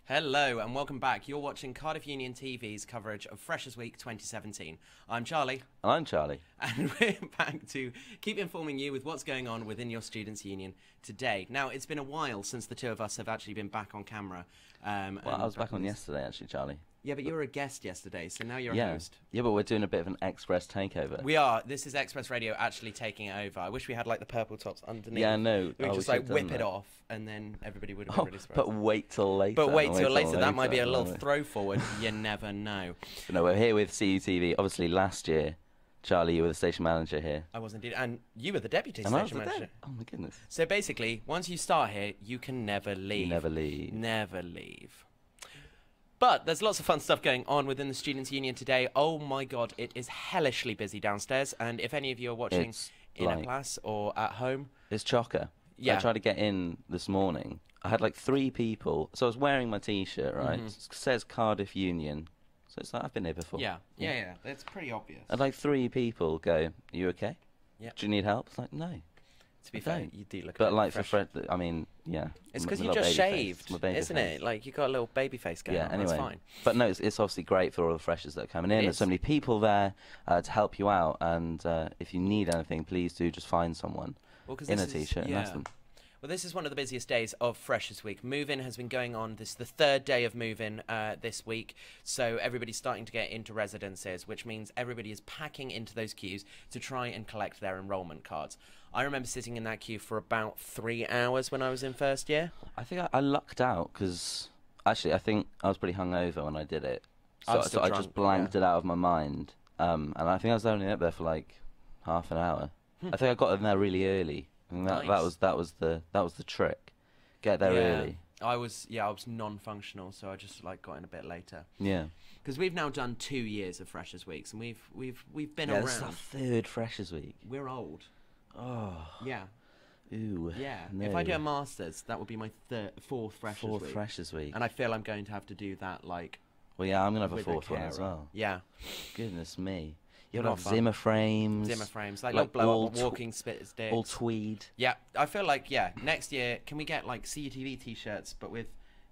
Hello and welcome back. You're watching Cardiff Union TV's coverage of Freshers Week 2017. I'm Charlie. And I'm Charlie. And we're back to keep informing you with what's going on within your Students' Union today. Now, it's been a while since the two of us have actually been back on camera. Well, I was back on yesterday, actually, Charlie. Yeah, but you were a guest yesterday, so now you're a host. Yeah, but we're doing a bit of an Express takeover. We are. This is Express Radio actually taking it over. I wish we had, like, the purple tops underneath. Yeah, no. We would just, like, whip it off, and then everybody would have been really surprised. But wait till later. But wait till later. That might be a little throw forward. You never know. But no, we're here with CUTV. Obviously, last year, Charlie, you were the station manager here. I was indeed. And you were the deputy station manager. Oh, my goodness. So basically, once you start here, you can never leave. You never leave. Never leave. But there's lots of fun stuff going on within the Students' Union today. Oh my God, it is hellishly busy downstairs. And if any of you are watching in a class or at home... It's chocker. Yeah. I tried to get in this morning. I had like 3 people. So I was wearing my T-shirt, right? It says Cardiff Union. So it's like, I've been here before. Yeah. It's pretty obvious. I had like 3 people go, are you okay? Yeah. Do you need help? It's like, no. To be fair, you do look. But like fresh. for Fred, I mean, yeah. It's because you just shaved, isn't it? Like you got a little baby face going on. Anyway. That's fine. But no, it's obviously great for all the freshers that are coming in. There's so many people there to help you out, and if you need anything, please do just find someone in a T-shirt and ask them. Well, this is one of the busiest days of Freshers Week. Move-in has been going on. This is the 3rd day of move-in this week. So everybody's starting to get into residences, which means everybody is packing into those queues to try and collect their enrolment cards. I remember sitting in that queue for about 3 hours when I was in first year. I think I lucked out because, actually, I think I was pretty hungover when I did it. So I just blanked it out of my mind. And I think I was only up there for like half an hour. I think I got in there really early. And that was the trick. Get there early. I was non-functional, so I just like got in a bit later. Yeah. Because we've now done 2 years of Freshers Weeks, and we've been around. This is our 3rd Freshers Week. We're old. Oh. Yeah. Ooh. Yeah. No. If I do a masters, that would be my 4th Freshers Week. 4th Freshers Week. And I feel I'm going to have to do that like. Well, yeah, I'm gonna have a 4th one as well. Yeah. Goodness me. You'll have Zimmer frames. Zimmer frames, like little blow-up walking sticks. All tweed. Yeah, I feel like, next year, can we get, like, CUTV T-shirts, but with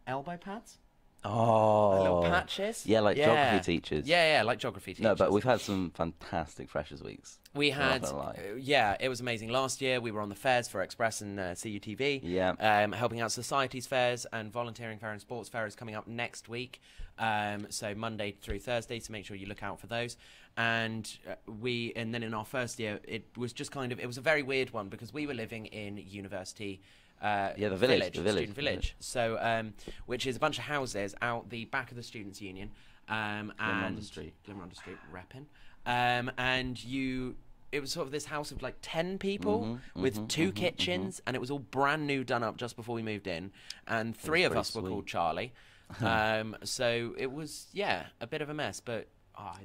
elbow pads? Oh. Like little patches? Yeah, like geography teachers. Yeah, like geography teachers. No, but we've had some fantastic Freshers Weeks. We had, it was amazing. Last year, we were on the fairs for Express and CUTV. Yeah. Helping out societies fairs, and volunteering fair and sports fair is coming up next week. So Monday through Thursday, so make sure you look out for those. And then in our first year, it was just it was a very weird one because we were living in university. The student village. So, which is a bunch of houses out the back of the Students' Union, and Glenrhonda Street, repping. It was sort of this house of like 10 people with 2 kitchens, and it was all brand new, done up just before we moved in. And 3 of us were called Charlie. So it was a bit of a mess, but.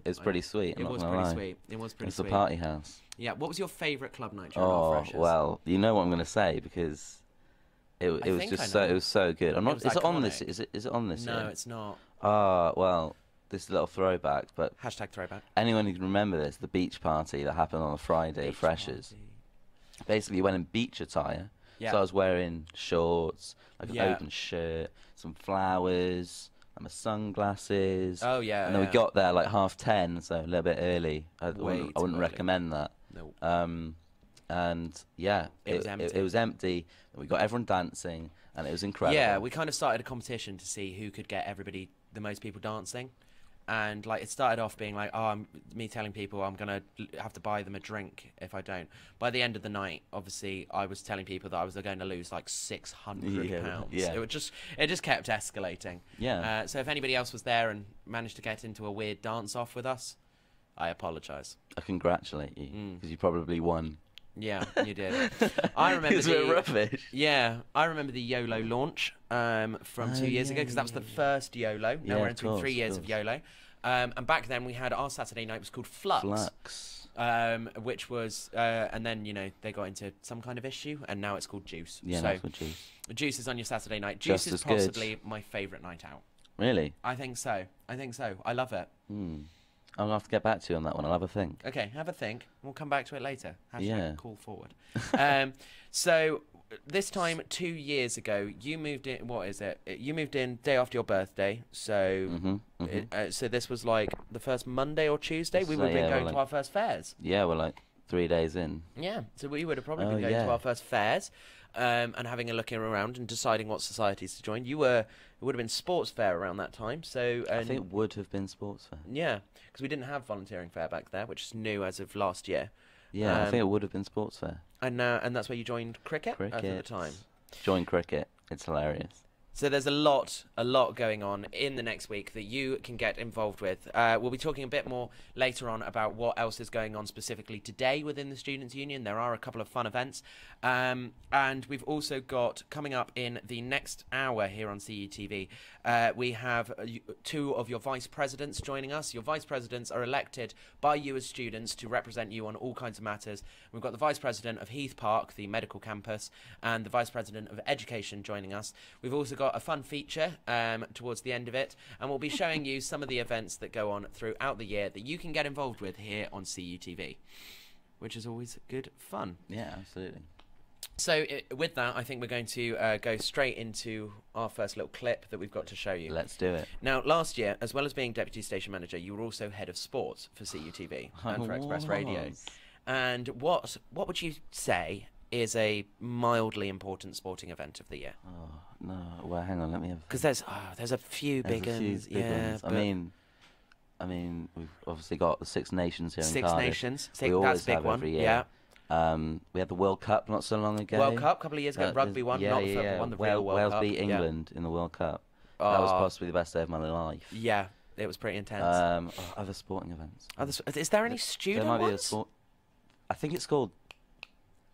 It's pretty sweet. It was pretty sweet. It was pretty sweet. It's a party house. Yeah. What was your favourite club night during our Freshers? Well, you know what I'm going to say because it was so good. I'm not. Is it on this? Is it on this? No, it's not. Well, this is a little throwback, but #throwback. Anyone who can remember this, the beach party that happened on a Friday of Freshers. Basically, you went in beach attire. Yeah. So I was wearing shorts, like an open shirt, some flowers. My sunglasses. Oh yeah. And then we got there like 10:30, so a little bit early. I wouldn't recommend that. No. And yeah, it was empty. We got everyone dancing, and it was incredible. Yeah, we kind of started a competition to see who could get the most people dancing. And like it started off being like, me telling people I'm gonna have to buy them a drink if I don't. By the end of the night, obviously, I was telling people that I was going to lose like £600. Yeah. It just kept escalating. Yeah. So if anybody else was there and managed to get into a weird dance off with us, I apologise. I congratulate you because you probably won. Yeah, you did. I remember rubbish. Yeah, I remember the YOLO launch from 2 years ago because that was the first YOLO. Now we're entering 3 years of YOLO. And back then we had our Saturday night was called Flux. Which was, and then, they got into some kind of issue, and now it's called Juice. Yeah, that's what Juice. Juice is on your Saturday night. Juice is possibly my favourite night out. Really? I think so. I love it. I'm going to have to get back to you on that one. I'll have a think. Okay, have a think. We'll come back to it later. #call forward. this time 2 years ago, you moved in. What is it? You moved in day after your birthday. So, so this was like the first Monday or Tuesday. We would have been going to our first fairs. Yeah, we're like 3 days in. Yeah, so we would have probably been going to our first fairs, and having a look around and deciding what societies to join. It would have been sports fair around that time. So I think it would have been sports fair. Yeah, because we didn't have volunteering fair back there, which is new as of last year. Yeah, I think it would have been sports fair. And that's where you joined cricket at the time. Joined cricket. It's hilarious. So there's a lot going on in the next week that you can get involved with. We'll be talking a bit more later on about what else is going on specifically today within the Students' Union. There are a couple of fun events. And we've also got, coming up in the next hour here on CUTV, we have two of your vice presidents joining us. Your vice presidents are elected by you as students to represent you on all kinds of matters. We've got the vice president of Heath Park, the medical campus, and the vice president of education joining us. We've also got a fun feature towards the end of it, and we'll be showing you some of the events that go on throughout the year that you can get involved with here on CUTV, which is always good fun. Yeah, absolutely. So with that, I think we're going to go straight into our first little clip that we've got to show you. Let's do it. Now, last year, as well as being Deputy Station Manager, you were also Head of Sports for CUTV and for Express Radio. And what would you say is a mildly important sporting event of the year? Oh, no. Well, hang on, let me have... Because there's a few big ones. Yeah, I mean, we've obviously got the Six Nations here in Cardiff. Six Nations. We always have every year. Yeah. We had the World Cup not so long ago. World Cup a couple of years ago. Rugby won, not the football one, the real World Cup. Wales beat England in the World Cup. That was possibly the best day of my life. Yeah, it was pretty intense. Other sporting events. Is there any student there might ones? Be a sport. I think it's called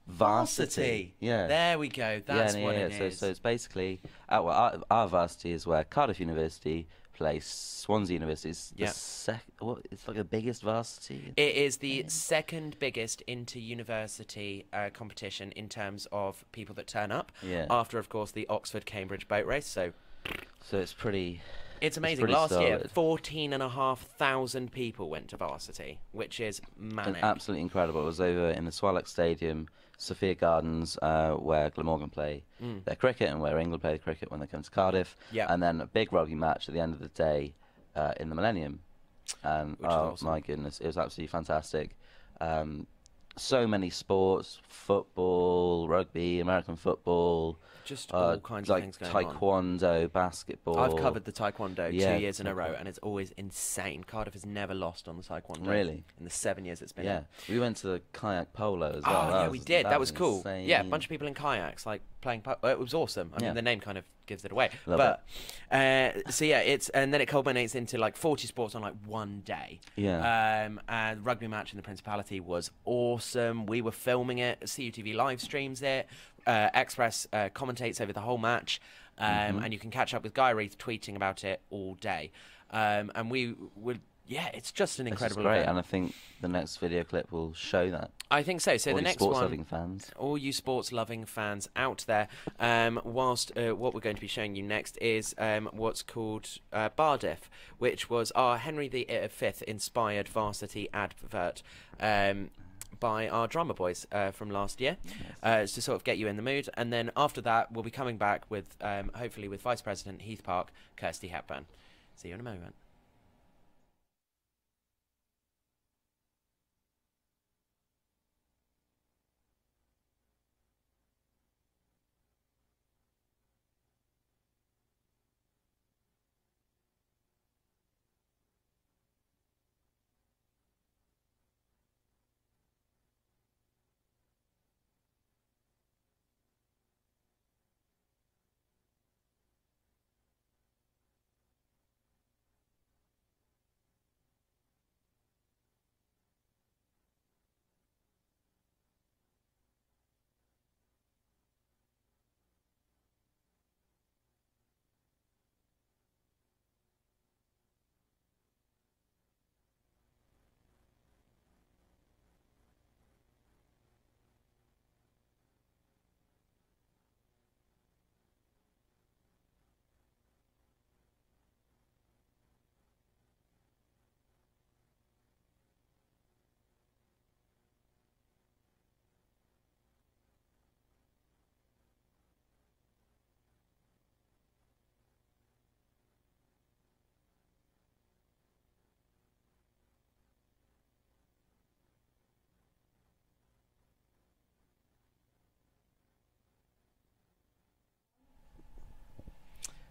Varsity. Yeah. There we go. That's what it is. So it's basically our varsity is where Cardiff University plays Swansea University. It's it's like the biggest varsity. It is the second biggest inter-university competition in terms of people that turn up. Yeah. After, of course, the Oxford-Cambridge boat race. So it's pretty. It's amazing. Last year, 14,500 people went to varsity, which is manic. Absolutely incredible. It was over in the Swallow Stadium, Sophia Gardens, where Glamorgan play their cricket and where England play the cricket when they come to Cardiff. Yeah. And then a big rugby match at the end of the day in the Millennium. And awesome. My goodness, it was absolutely fantastic. So many sports, football, rugby, American football. Just all kinds of things going on. Taekwondo, basketball. I've covered the Taekwondo 2 years in a row, and it's always insane. Cardiff has never lost on the Taekwondo. Really? In the 7 years it's been in. We went to the kayak polo as well. Oh, yeah, we did. That was cool. Insane. Yeah, a bunch of people in kayaks, like playing it was awesome. I mean, the name kind of gives it away. Love it. So yeah, and then it culminates into like 40 sports on like one day. Yeah. And rugby match in the Principality was awesome. We were filming it. CUTV live streams it. Express commentates over the whole match, and you can catch up with Guy Reith tweeting about it all day. And we would, it's just an incredible great, event. and I think the next video clip will show that. I think so. So all the next sports-loving fans. All you sports-loving fans out there, whilst what we're going to be showing you next is what's called Bardiff, which was our Henry V inspired varsity advert. By our drama boys from last year, to sort of get you in the mood. And then after that, we'll be coming back with, hopefully with Vice President Heath Park, Kirsty Hepburn. See you in a moment.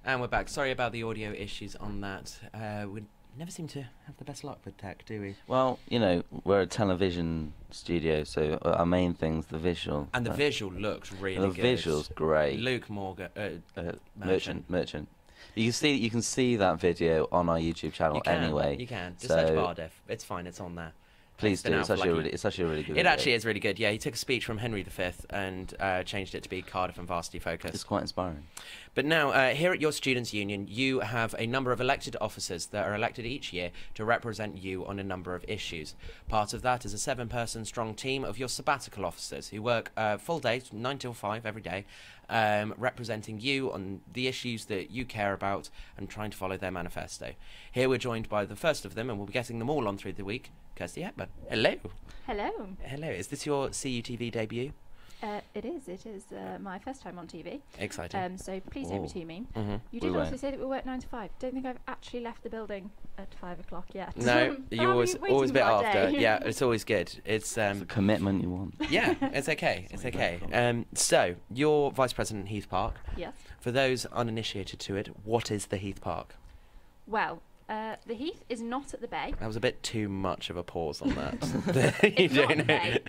And we're back. Sorry about the audio issues on that. We never seem to have the best luck with tech, do we? Well, you know, we're a television studio, so our main thing's the visual. And the visual looks really good. The visual's great. Luke Morgan, Merchant. You can see that video on our YouTube channel anyway. You can. Just search Bardiff. It's fine. It's on there. Please do. It's actually a really good video. It actually is really good. Yeah, he took a speech from Henry V and changed it to be Cardiff and Varsity focused. It's quite inspiring. But now, here at your Students' Union, you have a number of elected officers that are elected each year to represent you on a number of issues. Part of that is a 7-person strong team of your sabbatical officers who work full days, 9 till 5 every day, representing you on the issues that you care about and trying to follow their manifesto. Here we're joined by the first of them, and we'll be getting them all on through the week. Kirsty Hepburn. Hello. Hello. Hello. Is this your CUTV debut? It is. It is my first time on TV. Exciting. So please don't be too mean. Mm-hmm. You did also say that we work 9 to 5. Don't think I've actually left the building at 5 o'clock yet. No, you always a bit after. Yeah, it's always good. It's a commitment you want. Yeah, it's okay. It's okay. So you're Vice President Heath Park. Yes. For those uninitiated to it, what is the Heath Park? Well, the Heath is not at the Bay. That was a bit too much of a pause on that. It's not at the Bay,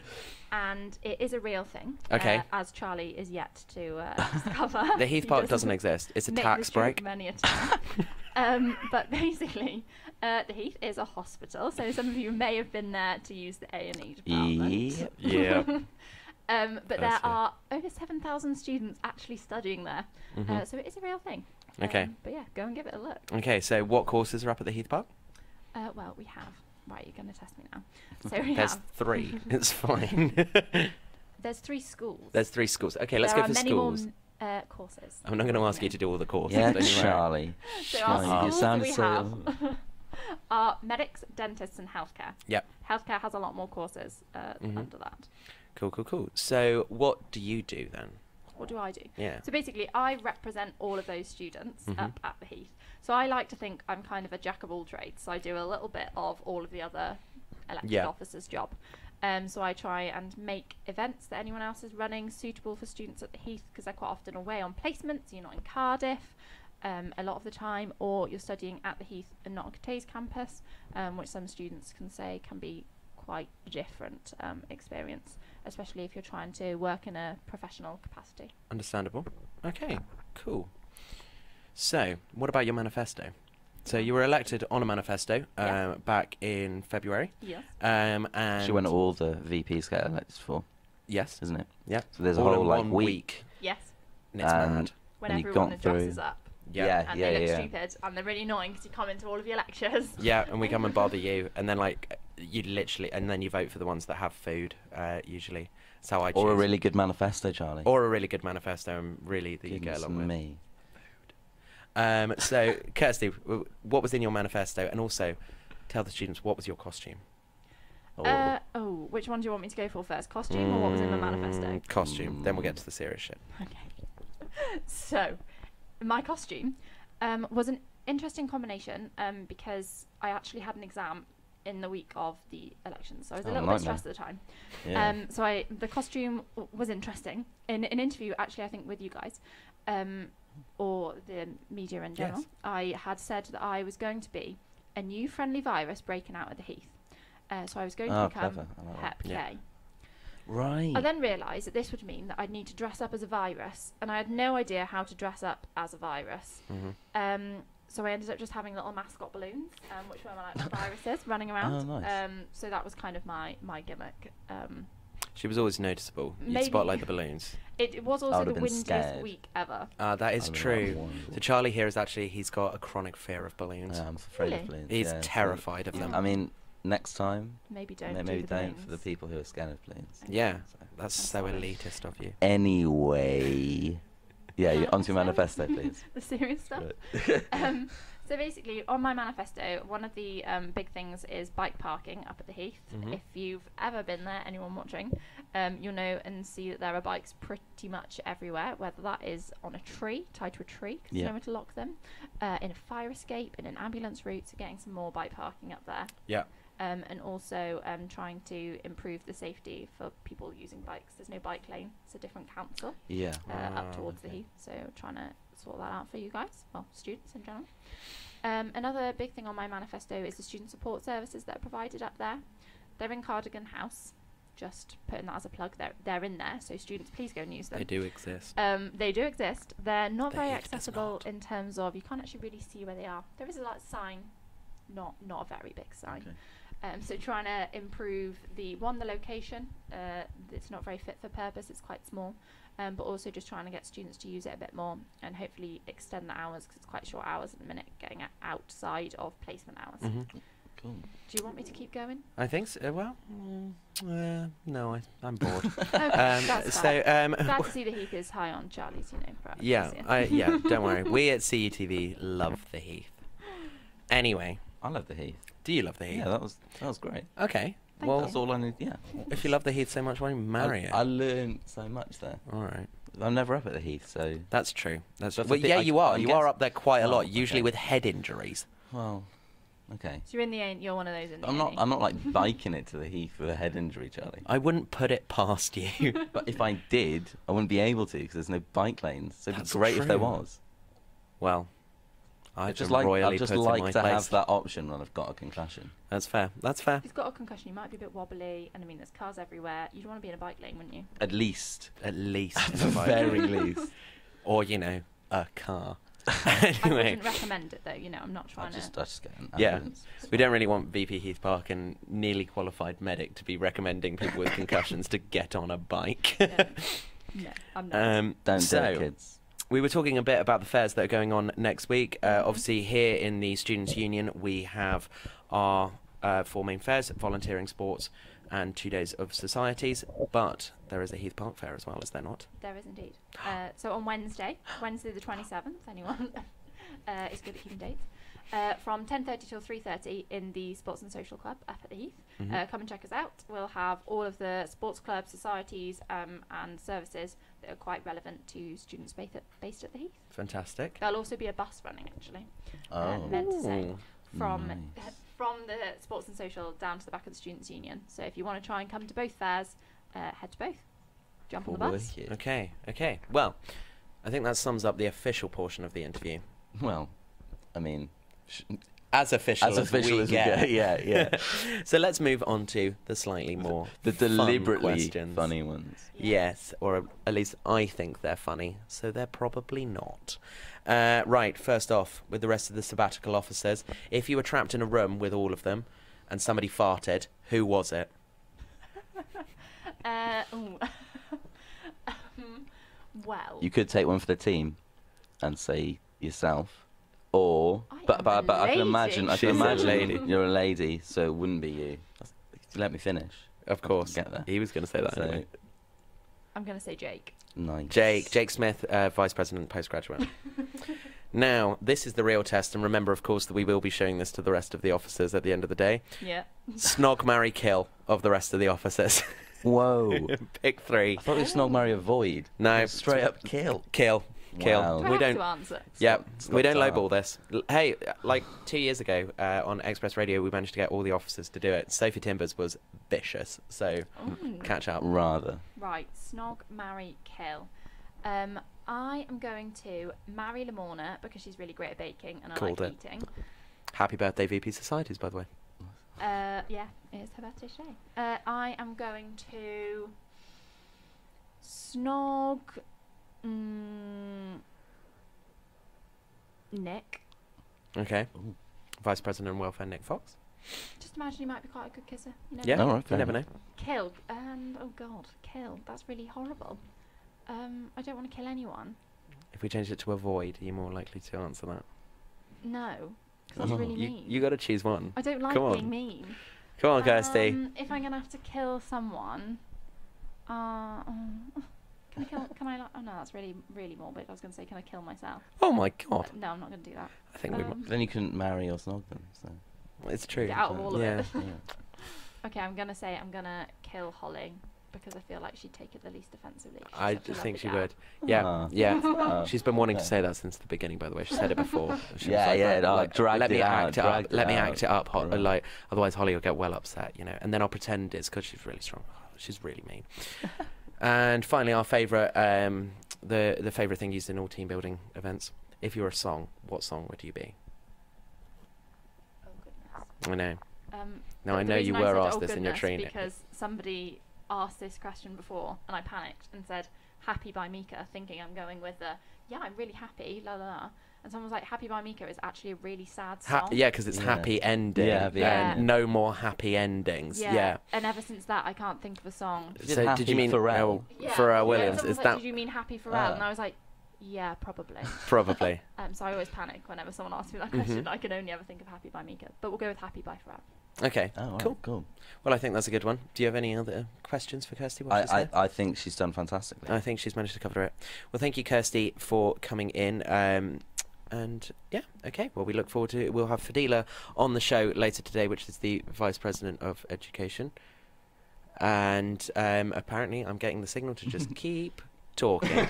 and it is a real thing. Okay. As Charlie is yet to discover. The Heath Park doesn't exist. It's a tax break. Many a time. But basically, the Heath is a hospital, so some of you may have been there to use the A&E department. Yeah. But there are over 7,000 students actually studying there, so it is a real thing. Okay. But yeah, go and give it a look. Okay, so what courses are up at the Heath Park? Well, we have. Right, you're going to test me now. So There's 3. It's fine. There's 3 schools. There's 3 schools. Okay, let's go for schools. There are many more courses. I'm not going to ask you to do all the courses. Yeah, anyway. Charlie. So our schools we have are medics, dentists, and healthcare. Yep. Healthcare has a lot more courses under that. Cool. So what do you do then? What do I do? Yeah. So basically, I represent all of those students up at the Heath. So I like to think I'm kind of a jack of all trades. So I do a little bit of all of the other elected officers' job. So I try and make events that anyone else is running suitable for students at the Heath, because they're quite often away on placements. You're not in Cardiff a lot of the time, or you're studying at the Heath and not on CUTV's campus, which some students can say can be quite a different experience, especially if you're trying to work in a professional capacity. Understandable. Okay, cool. So, what about your manifesto? So you were elected on a manifesto back in February. Yes. And she went all the VPs get elected for. Yes. Isn't it? Yeah. So there's a whole like week. Yes. And it's mad. When everyone dresses up. Yeah. And they look stupid, and they're really annoying because you come into all of your lectures. Yeah, and we come and bother you, and then like you literally, and then you vote for the ones that have food. Usually, that's how I choose. Or a really good manifesto, Charlie. Or a really good manifesto, and really that you get along with. Me. So, Kirsty, what was in your manifesto, and also tell the students what was your costume. Which one do you want me to go for first? Costume or what was in the manifesto? Costume. Then we'll get to the serious shit. Okay. So, my costume was an interesting combination because I actually had an exam in the week of the election, so I was a little bit stressed at the time. Yeah. So the costume was interesting. In an interview, actually, I think with you guys, or the media in general, I had said that I was going to be a new friendly virus breaking out at the Heath. So I was going to become Hep K. Right. I then realised that this would mean that I'd need to dress up as a virus, and I had no idea how to dress up as a virus. So I ended up just having little mascot balloons, which were my like, viruses running around. Oh, nice. So that was kind of my gimmick. She was always noticeable. You'd spotlight the balloons. It was also the windiest week ever. That is true. So Charlie here is actually, he's got a chronic fear of balloons. I'm afraid of balloons. He's terrified of them. I mean, next time, maybe don't for the people who are scared of balloons. Yeah, that's so elitist of you. Anyway, onto your manifesto, please. The serious stuff. So basically, on my manifesto, one of the big things is bike parking up at the Heath. If you've ever been there, anyone watching, you'll know and see that there are bikes pretty much everywhere, whether that is on a tree, tied to a tree, because there's nowhere to lock them, in a fire escape, in an ambulance route, so getting some more bike parking up there. Yeah. And also trying to improve the safety for people using bikes. There's no bike lane. It's a different council up towards the Heath. So trying to sort that out for you guys, well, students in general. Another big thing on my manifesto is the student support services that are provided up there. They're in Cardigan House. Just putting that as a plug. They're in there, so students, please go and use them. They do exist. They do exist. They're not very accessible in terms of you can't actually really see where they are. There is a sign, not a very big sign. Okay. So trying to improve the location. It's not very fit for purpose. It's quite small, but also just trying to get students to use it a bit more and hopefully extend the hours because it's quite short hours at the minute. Getting it outside of placement hours. Mm-hmm. Cool. Do you want me to keep going? I think so. Well, no, I'm bored. That's fine. Glad to see the Heath is high on Charlie's, yeah, don't worry. We at CUTV love the Heath. Anyway, I love the Heath. do you love the Heath? Yeah, that was great. Okay. Thank Well, you. That's all I need. Yeah. if you love the Heath so much, why don't you marry it? I learned so much there. All right. I'm never up at the Heath, so That's true. That's That's a well, bit- yeah, I- you are. I You guess- are up there quite a Oh, lot, usually okay. with head injuries. well, okay. So you're one of those in the I'm not. A&E. I'm not like biking it to the Heath with a head injury, Charlie. I wouldn't put it past you. But if I did, I wouldn't be able to because there's no bike lanes. So it'd be That's great if there true. was. Well, I'd Just royally just put like in my to place. have that option when I've got a concussion. That's fair. That's fair. If he's got a concussion, he might be a bit wobbly, and I mean, there's cars everywhere. You'd want to be in a bike lane, wouldn't you? At least, At least. at the very least. Or, a car. I Anyway, wouldn't recommend it, though. I'm not I trying just get an Yeah. ambulance. we don't really want VP Heath Park and nearly qualified medic to be recommending people with concussions to get on a bike. to. No, I'm not. Don't do so, it, kids. we were talking a bit about the fairs that are going on next week. Obviously, here in the Students' Union, we have our 4 main fairs, volunteering, sports, and 2 days of societies. But there is a Heath Park fair as well, is there not? There is indeed. So on Wednesday the 27th, anyone is good at keeping dates, from 10:30 till 3:30 in the Sports and Social Club up at the Heath. Mhm. Come and check us out. We'll have all of the sports clubs, societies, and services that are quite relevant to students based at the Heath. Fantastic. There'll also be a bus running, actually. Oh. Meant to say, Ooh. from Nice. from the Sports and Social down to the back of the Students' Union. So if you want to try and come to both fairs, head to both. Jump on the bus. Wicked. Okay. Well, I think that sums up the official portion of the interview. Well, I mean, As official as official we as we get. get. Yeah. So let's move on to the slightly more The fun deliberately questions. funny ones. Yes, or at least I think they're funny, so they're probably not. Right, first off, with the rest of the sabbatical officers, if you were trapped in a room with all of them and somebody farted, who was it? Ooh. Well, You could take one for the team and say yourself, or but I can imagine She's a lady. you're a lady, so it wouldn't be you. Let me finish. Of course. Get there. He was going to say that So, anyway. I'm going to say Jake. nice. Jake Smith, Vice President, postgraduate. Now, this is the real test, and remember, of course, that we will be showing this to the rest of the officers at the end of the day. Yeah. Snog, marry, kill of the rest of the officers. Whoa. Pick 3. I thought it was snog, marry, avoid. No. Straight up kill. Kill. Wow. Do I We have don't. to answer? Yeah, It's we not don't dark. lowball this. Hey, like 2 years ago on Express Radio, we managed to get all the officers to do it. Sophie Timbers was vicious, so Ooh. catch up. Rather. Right, snog, marry, kill. I am going to marry Lamorna because she's really great at baking and I Called like it. eating. Happy birthday, VP Societies, by the way. Yeah, it is her birthday today. I am going to snog Nick. Okay. Ooh. Vice President of Welfare, Nick Fox. Just imagine he might be quite a good kisser. You never Yeah, know. All right, you fair never know. enough. Kill. Oh God, kill. That's really horrible. I don't want to kill anyone. If we change it to avoid, are you more likely to answer that? No, because that's Oh. really mean. You got to choose one. I don't like Come on. being mean. Come on, Kirsty. If I'm gonna have to kill someone, can I kill? Can I? Oh no, that's really morbid. I was gonna say, can I kill myself? Oh my God. No, I'm not gonna do that. I think we. Then you couldn't marry or snog them. So. It's true. Get out of all of Yeah. it. Yeah. Okay, I'm gonna say I'm gonna kill Holly because I feel like she'd take it the least offensively. I think she would. Yeah, yeah. She's been wanting to say that since the beginning, by the way. She said it before. She was like, dragged it out. Let me act it up. Like, otherwise Holly will get well upset, you know. And then I'll pretend it's because she's really strong. She's really mean. And finally, our favourite, the favourite thing used in all team building events. If you're a song, what song would you be? Oh goodness. I know. Now I know you were asked this in your training. Because somebody asked this question before, and I panicked and said "Happy" by Mika, thinking I'm going with the I'm really happy, la la la. And someone was like, "Happy" by Mika is actually a really sad song. Yeah, because it's happy ending. No more happy endings. Yeah. And ever since that, I can't think of a song. So did you mean Pharrell? Pharrell Williams? Is that? Did you mean Happy Pharrell? And I was like, yeah, probably. Probably. So I always panic whenever someone asks me that question. I can only ever think of Happy by Mika, but we'll go with Happy by Pharrell. Okay. Cool. Well, I think that's a good one. Do you have any other questions for Kirsty? I think she's done fantastically. I think she's managed to cover it. Well, thank you, Kirsty, for coming in. And yeah, okay. Well, we look forward to it. We'll have Fadila on the show later today, which is the Vice President of Education. And apparently I'm getting the signal to just keep talking.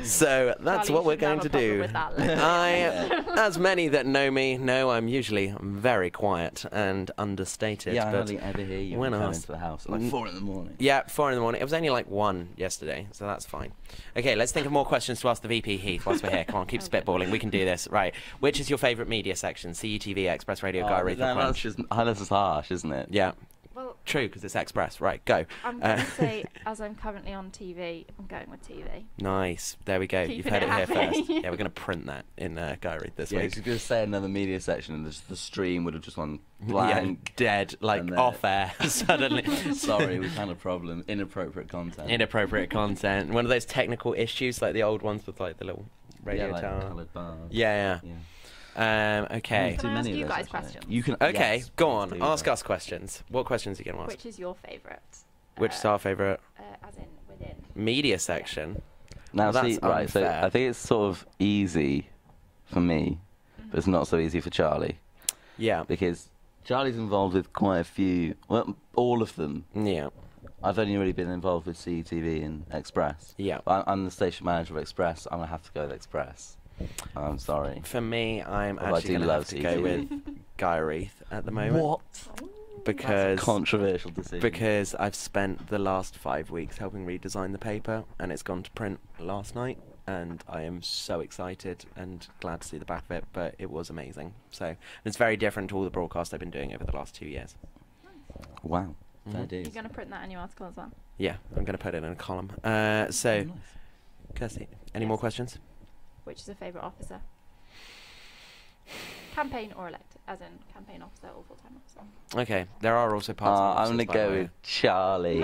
So that's what we're going to do. As many that know me know, I'm usually very quiet and understated. Yeah, I but hardly ever hear you when I come into the house at like 4 in the morning. Yeah, 4 in the morning. It was only like 1 yesterday, so that's fine. Okay, let's think of more questions to ask the VP, Heath, whilst we're here. Come on, keep spitballing. We can do this. Right. Which is your favourite media section? CUTV, Express Radio, Guy Reith, or Crunch? That's just harsh, isn't it? Yeah. Well, true, because it's Express. Right, go. I'm going to say, as I'm currently on TV, I'm going with TV. Nice. There we go. You've heard it here first. Yeah, we're going to print that in Guy Reith this week. Yeah, I was going to say another media section and the stream would have just gone blank. Yeah, dead, like off air, suddenly. Sorry, we've had a problem. Inappropriate content. Inappropriate content. One of those technical issues, like the old ones with like the little radio tower. Coloured bars. Yeah. Okay. Can I ask you guys questions? You can. Okay, yes, go on. Ask us questions. What questions are you going to ask? Which is your favourite? Which is our favourite? As in within. Media section. Now, well, see, right, so I think it's sort of easy for me, but it's not so easy for Charlie. Yeah. Because Charlie's involved with quite a few, well, all of them. Yeah. I've only really been involved with CUTV and Express. Yeah. I'm the station manager of Express. I'm going to have to go with Express. I'm sorry. For me, I'm actually going to have to go with Guy Reith at the moment. What? Because that's a controversial decision. Because I've spent the last 5 weeks helping redesign the paper, and it's gone to print last night, and I am so excited and glad to see the back of it. But it was amazing. So it's very different to all the broadcasts I've been doing over the last 2 years. Wow. You're going to print that in your article as well? Yeah, I'm going to put it in a column. So, Kirsty, any more questions? Which is a favourite officer? Campaign or elected, as in campaign officer or full-time officer? Okay, there are also part-time officers. I'm going to go with Charlie.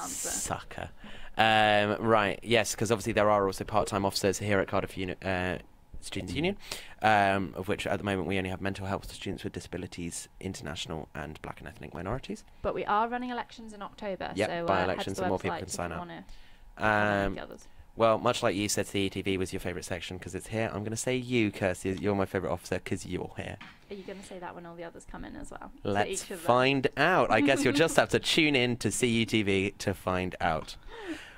Sucker. Right, yes, because obviously there are also part-time officers here at Cardiff Students' Union, of which at the moment we only have mental health students with disabilities, international and black and ethnic minorities. But we are running elections in October, so by-elections and more people can sign up. Well, much like you said, CETV was your favourite section because it's here. I'm going to say you, Kirsty, you're my favourite officer because you're here. Are you going to say that when all the others come in as well? Let's find out. I guess you'll just have to tune in to CUTV to find out.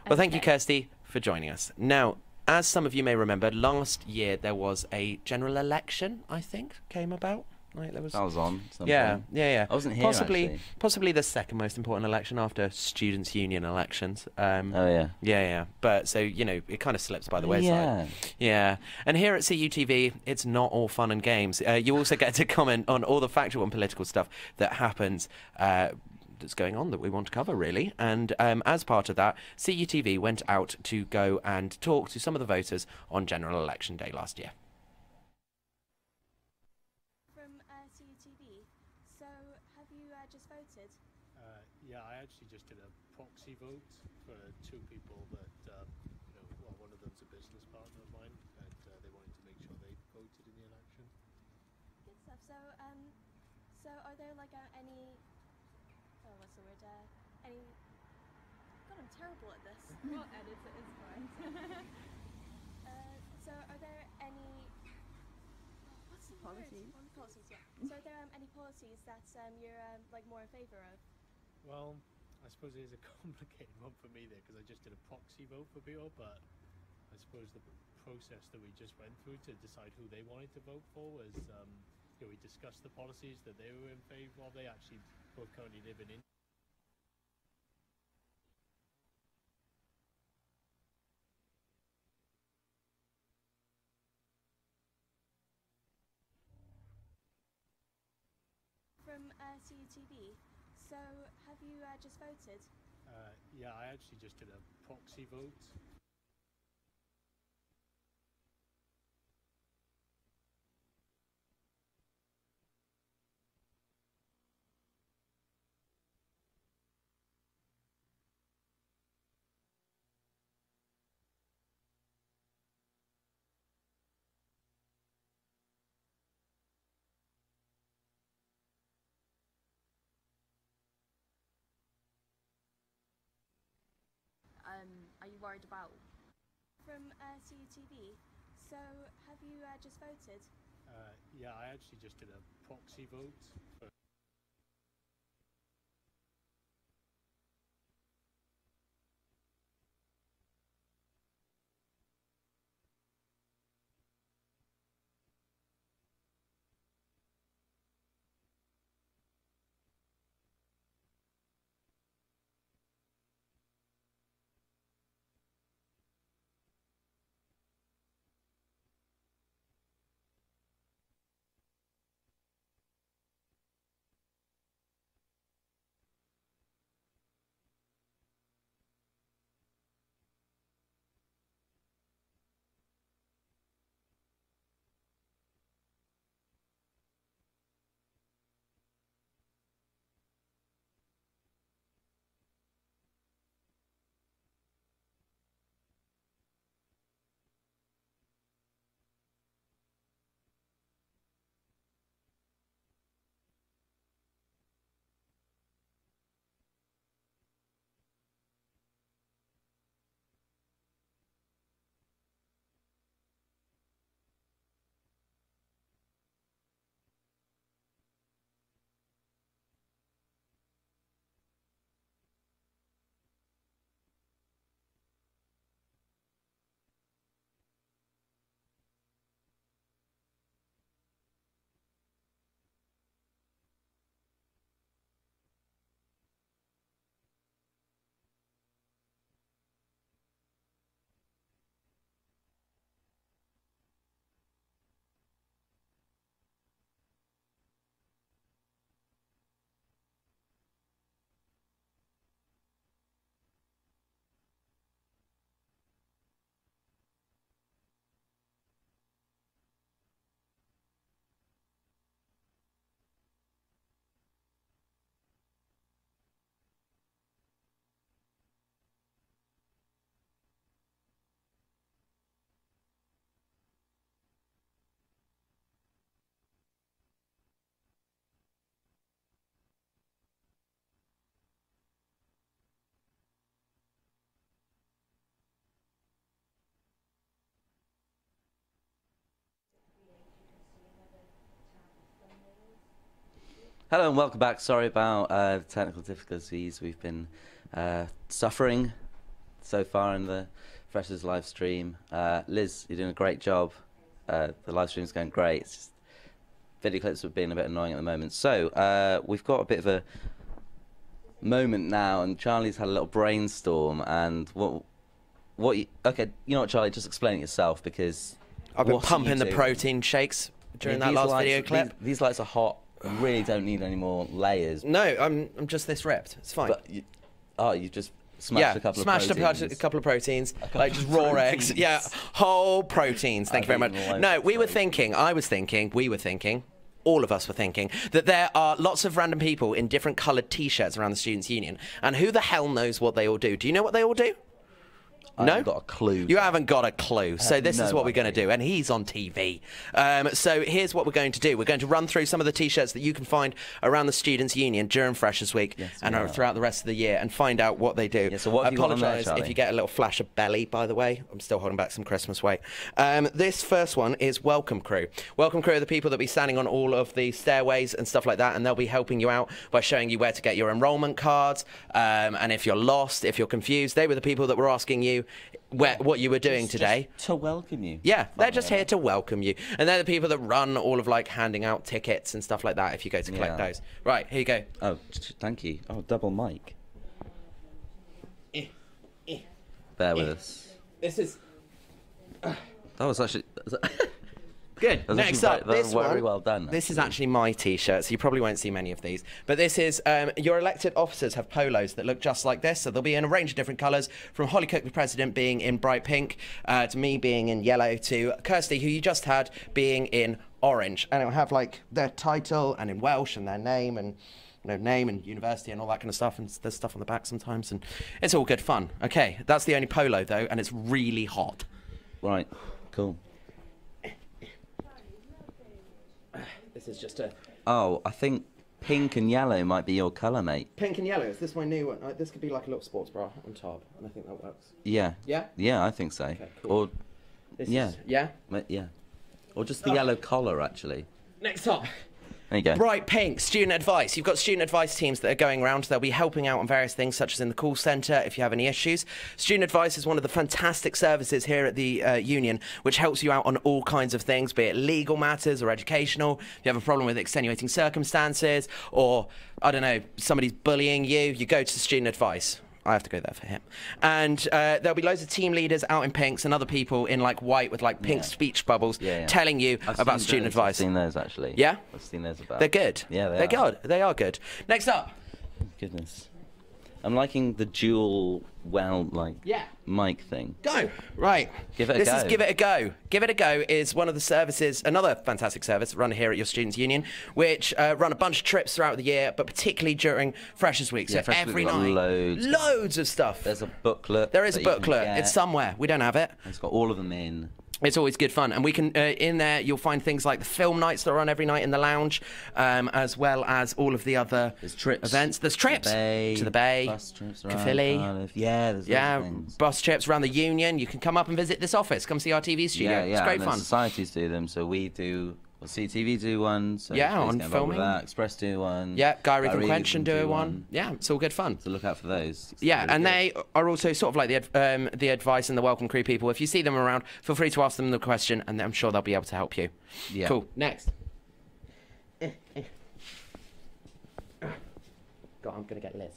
Well, thank you, Kirsty, for joining us. Now, as some of you may remember, last year there was a general election, I think, came about. Like, I was on. Yeah. I wasn't here, possibly the second most important election after Students' Union elections. Yeah. But so, you know, it kind of slips by the wayside. Yeah. And here at CUTV, it's not all fun and games. You also get to comment on all the factual and political stuff that happens that's going on that we want to cover, really. And as part of that, CUTV went out to go and talk to some of the voters on general election day last year. Just voted? Yeah, I actually just did a proxy vote for 2 people that, one of them's a business partner of mine, and they wanted to make sure they voted in the election. Good stuff. So, are there like any? Oh, what's the word? Any? God, I'm terrible at this. Well, edit it is fine. So, are there any? What's the policies? Word? Policies, yeah. So are there any policies that you're like more in favour of? Well, I suppose it is a complicated one for me there because I just did a proxy vote for people, but I suppose the process that we just went through to decide who they wanted to vote for was, we discussed the policies that they were in favour of. They actually both currently live in India. From CUTV. So, have you just voted? Yeah, I actually just did a proxy vote. Are you worried about? From CUTV. So, have you just voted? Yeah, I actually just did a proxy vote. Hello and welcome back. Sorry about the technical difficulties we've been suffering so far in the Freshers live stream. Liz, you're doing a great job. The live stream's going great. It's just video clips are being a bit annoying at the moment. So we've got a bit of a moment now, and Charlie's had a little brainstorm. And okay, you know what, Charlie? Just explain it yourself because I've been pumping the protein shakes during that last video clip. These lights are hot. You really don't need any more layers. No, I'm just this ripped. It's fine. But you just smashed a couple of proteins. Smashed a couple of proteins, like just raw eggs. Yeah, whole proteins. Thank you very much. No, we were thinking, all of us were thinking, that there are lots of random people in different coloured T-shirts around the Students' Union, and who the hell knows what they all do? Do you know what they all do? I haven't got a clue. You haven't got a clue. So this is what we're going to do. And he's on TV. So here's what we're going to do. We're going to run through some of the T-shirts that you can find around the Students' Union during Freshers' Week and throughout the rest of the year and find out what they do. Yeah, so what I have you got on there, apologise Charlie? if you get a little flash of belly, by the way. I'm still holding back some Christmas weight. This first one is Welcome Crew. Welcome Crew are the people that be standing on all of the stairways and stuff like that, and they'll be helping you out by showing you where to get your enrolment cards. And if you're lost, if you're confused, they were the people that were asking you what you were doing today. Just to welcome you. Yeah, they're just here to welcome you. And they're the people that run all of, like, handing out tickets and stuff like that if you go to collect those. Right, here you go. Oh, thank you. Oh, double mic. Bear with us. This is... That was actually... Good. Next up, this one. Very well done. This is actually my T-shirt, so you probably won't see many of these. But this is your elected officers have polos that look just like this, so they'll be in a range of different colours, from Holly Cook, the president, being in bright pink, to me being in yellow, to Kirsty, who you just had, being in orange, and it'll have like their title and in Welsh and their name and. Name and university and all that kind of stuff, and there's stuff on the back sometimes, and it's all good fun. Okay, that's the only polo though, and it's really hot. Right, cool. This is just a... Oh, I think pink and yellow might be your colour, mate. Pink and yellow, is this my new one? This could be like a little sports bra on top, and I think that works. Yeah. Yeah? Yeah, I think so. Okay, cool. Or, Yeah? yeah. Or just the yellow collar, actually. Next up. There you go. Bright pink, student advice. You've got student advice teams that are going around. They'll be helping out on various things, such as in the call centre if you have any issues. Student advice is one of the fantastic services here at the union, which helps you out on all kinds of things, be it legal matters or educational. If you have a problem with extenuating circumstances, or, I don't know, somebody's bullying you, you go to student advice. I have to go there for him. And there'll be loads of team leaders out in pinks and other people in like white with like pink speech bubbles telling you about student advice. I've seen those actually. Yeah? I've seen those about. They're good. Yeah, they're good. They are good. Next up. Goodness. I'm liking the dual mic thing. Go. Right. Give it a This go. is Give It a Go. Give It a Go is one of the services, another fantastic service run here at your Students' Union, which run a bunch of trips throughout the year, but particularly during Freshers' Week. So Freshers' every Week night, got loads of stuff. There's a booklet. There is a that you can booklet. get. It's somewhere. We don't have it. It's got all of them in. It's always good fun, and we can in there you'll find things like the film nights that are on every night in the lounge, as well as all of the other events. There's trips to the Bay, bus trips around Caerphilly. Cardiff. Yeah, there's loads of things. Bus trips around the Union. You can come up and visit this office. Come see our TV studio. It's great and fun. Societies do them, so we do. Well, CUTV do one. So Yeah, please on get involved with filming. that. Express do one. Yeah, Guy Regan Regan Quench do one. Yeah, it's all good fun. So look out for those. It's Yeah, really and good. they are also sort of like the advice and the welcome crew people. If you see them around, feel free to ask them the question, and I'm sure they'll be able to help you. Yeah. Cool. Next. God, I'm gonna get Liz.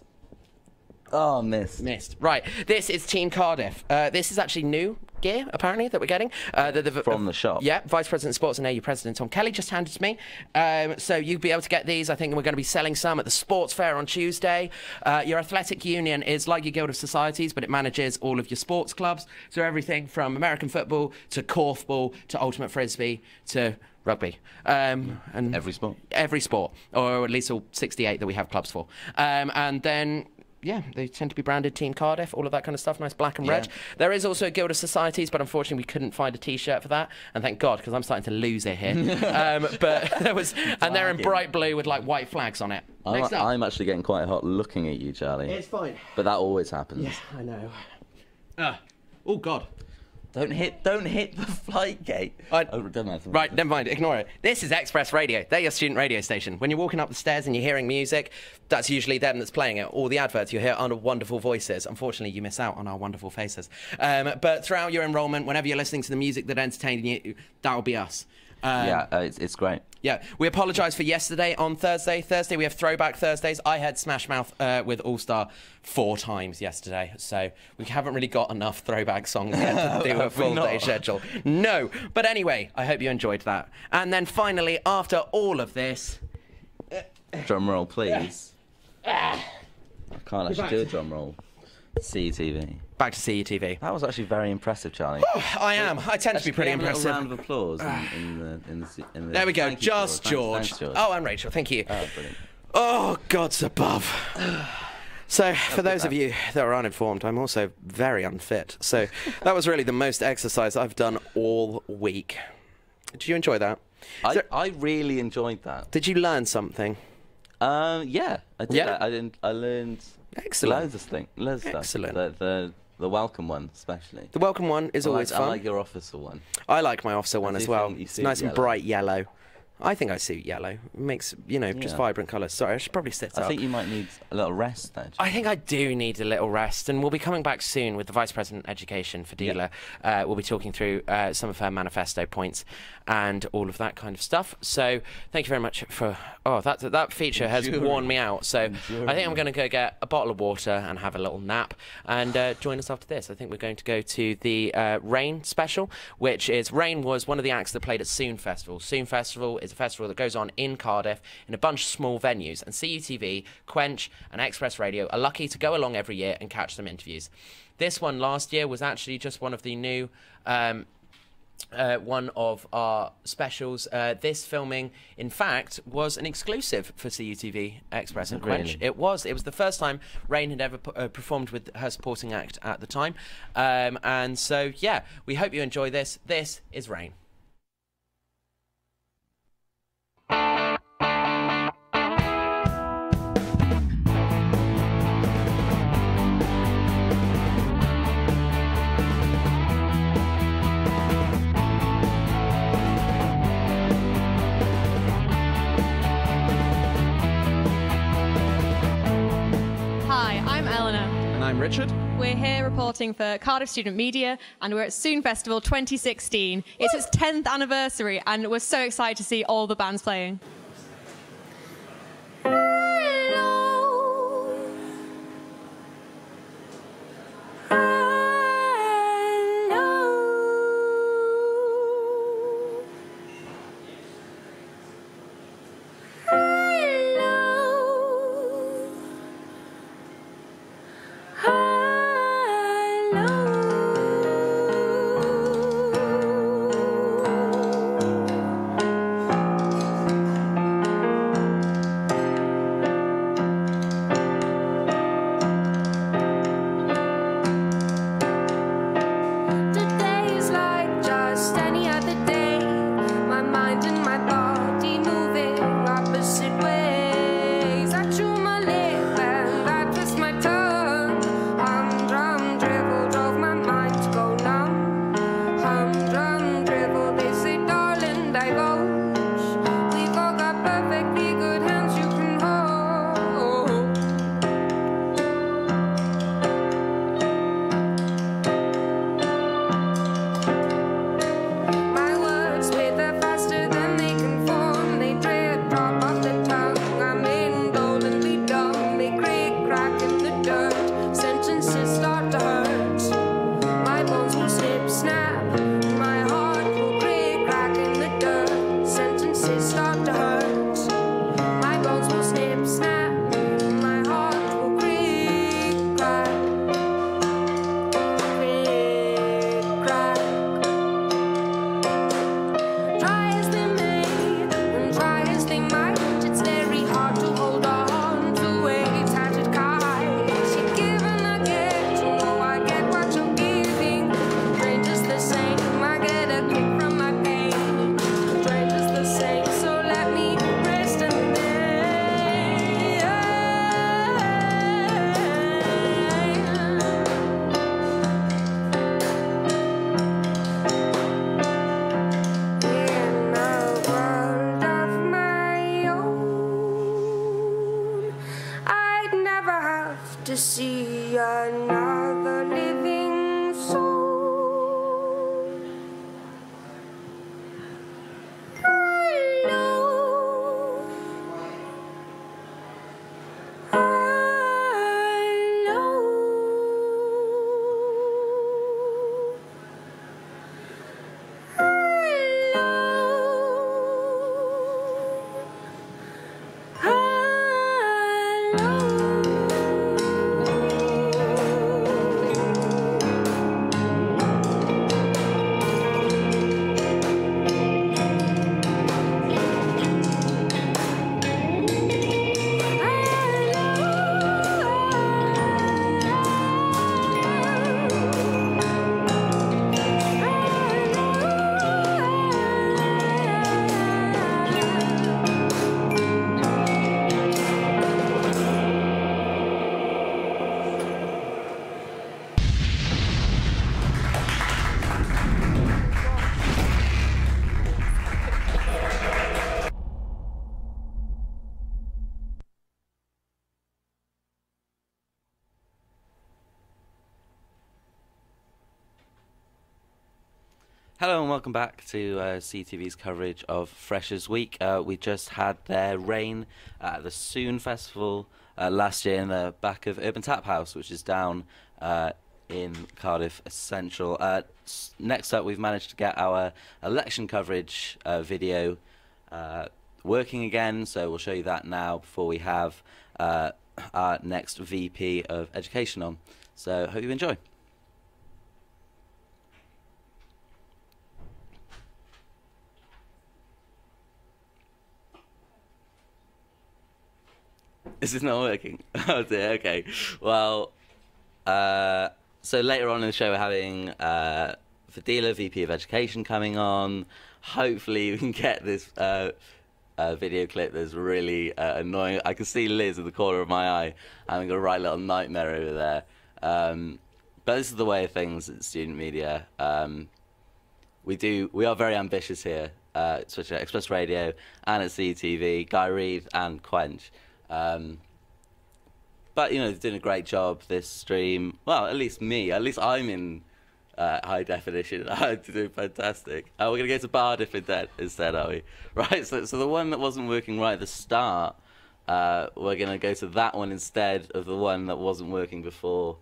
Oh, missed. Missed. Right. This is Team Cardiff. This is actually new gear, apparently, that we're getting. From the shop. Yeah. Vice President Sports and AU President Tom Kelly just handed to me. So you'll be able to get these. I think we're going to be selling some at the Sports Fair on Tuesday. Your athletic union is like your Guild of Societies, but it manages all of your sports clubs. So everything from American football to korfball to ultimate frisbee to rugby. And Every sport. Every sport, or at least all 68 that we have clubs for. And then... yeah, they tend to be branded Team Cardiff, all of that kind of stuff, nice black and red. There is also a Guild of Societies, but unfortunately we couldn't find a T-shirt for that, and thank God, because I'm starting to lose it here. But there was, and they're in bright blue with like white flags on it. Next up. I'm actually getting quite hot looking at you, Charlie. It's fine. But that always happens. Yeah, I know. Oh God. Don't hit the flight gate. Right, never mind, ignore it. This is Express Radio. They're your student radio station. When you're walking up the stairs and you're hearing music, that's usually them that's playing it. All the adverts you hear are wonderful voices. Unfortunately, you miss out on our wonderful faces. But throughout your enrolment, whenever you're listening to the music that entertains you, that'll be us. It's great. Yeah, we apologise for yesterday on Thursday. Thursday, we have Throwback Thursdays. I had Smash Mouth with All Star 4 times yesterday, so we haven't really got enough throwback songs yet to do a full day schedule. No, but anyway, I hope you enjoyed that. And then finally, after all of this... Drum roll, please. I can't actually do a drum roll. CUTV. Back to CUTV. That was actually very impressive, Charlie. I am. I tend to be pretty impressive. A round of applause in the there we go. Thank you, Just George. Thanks, George. Oh, and Rachel. Thank you. Oh, brilliant. Oh, gods above. So, for those of you that are uninformed, I'm also very unfit. So, that was really the most exercise I've done all week. Did you enjoy that? I really enjoyed that. Did you learn something? Yeah, I did. Yeah? I learned loads of things. Loads of Excellent. Stuff. The welcome one, especially. The welcome one is always fun. I like your officer one. I like my officer one as well. It's nice and bright yellow. I think I suit yellow. It makes, just vibrant colours. Sorry, I should probably sit up. I think you might need a little rest there. I think I do need a little rest, and we'll be coming back soon with the Vice President Education, Fadila. Yep. We'll be talking through some of her manifesto points and all of that kind of stuff. So thank you very much for... Oh, that feature has worn me out. So I think I'm going to go get a bottle of water and have a little nap, and join us after this. I think we're going to go to the Rain special, which is... Rain was one of the acts that played at Soon Festival. Soon Festival is a festival that goes on in Cardiff in a bunch of small venues, and CUTV, Quench and Express Radio are lucky to go along every year and catch some interviews. This one last year was actually just one of the new one of our specials. This filming, in fact, was an exclusive for CUTV, Express and Quench. Really? It was the first time Rain had ever performed with her supporting act at the time, and so yeah, we hope you enjoy this. This is Rain. Richard. We're here reporting for Cardiff Student Media, and we're at Soon Festival 2016. It's its 10th anniversary, and we're so excited to see all the bands playing. Hello and welcome back to CUTV's coverage of Freshers Week. We just had their reign at the Soon Festival last year in the back of Urban Tap House, which is down in Cardiff Central. Next up, we've managed to get our election coverage video working again, so we'll show you that now before we have our next VP of Education on. So hope you enjoy. This is not working. Oh dear, okay. Well, so later on in the show we're having Fadila, VP of Education, coming on. Hopefully we can get this video clip that's really annoying. I can see Liz in the corner of my eye having a right little nightmare over there. But this is the way of things at student media. We are very ambitious here, especially at Express Radio and at CUTV, Guy Reed and Quench. But, you know, they're doing a great job, this stream. Well, at least me. At least I'm in high definition. I'm doing fantastic. We're going to go to Bardiff instead, are we? Right, so the one that wasn't working right at the start, we're going to go to that one instead of the one that wasn't working before.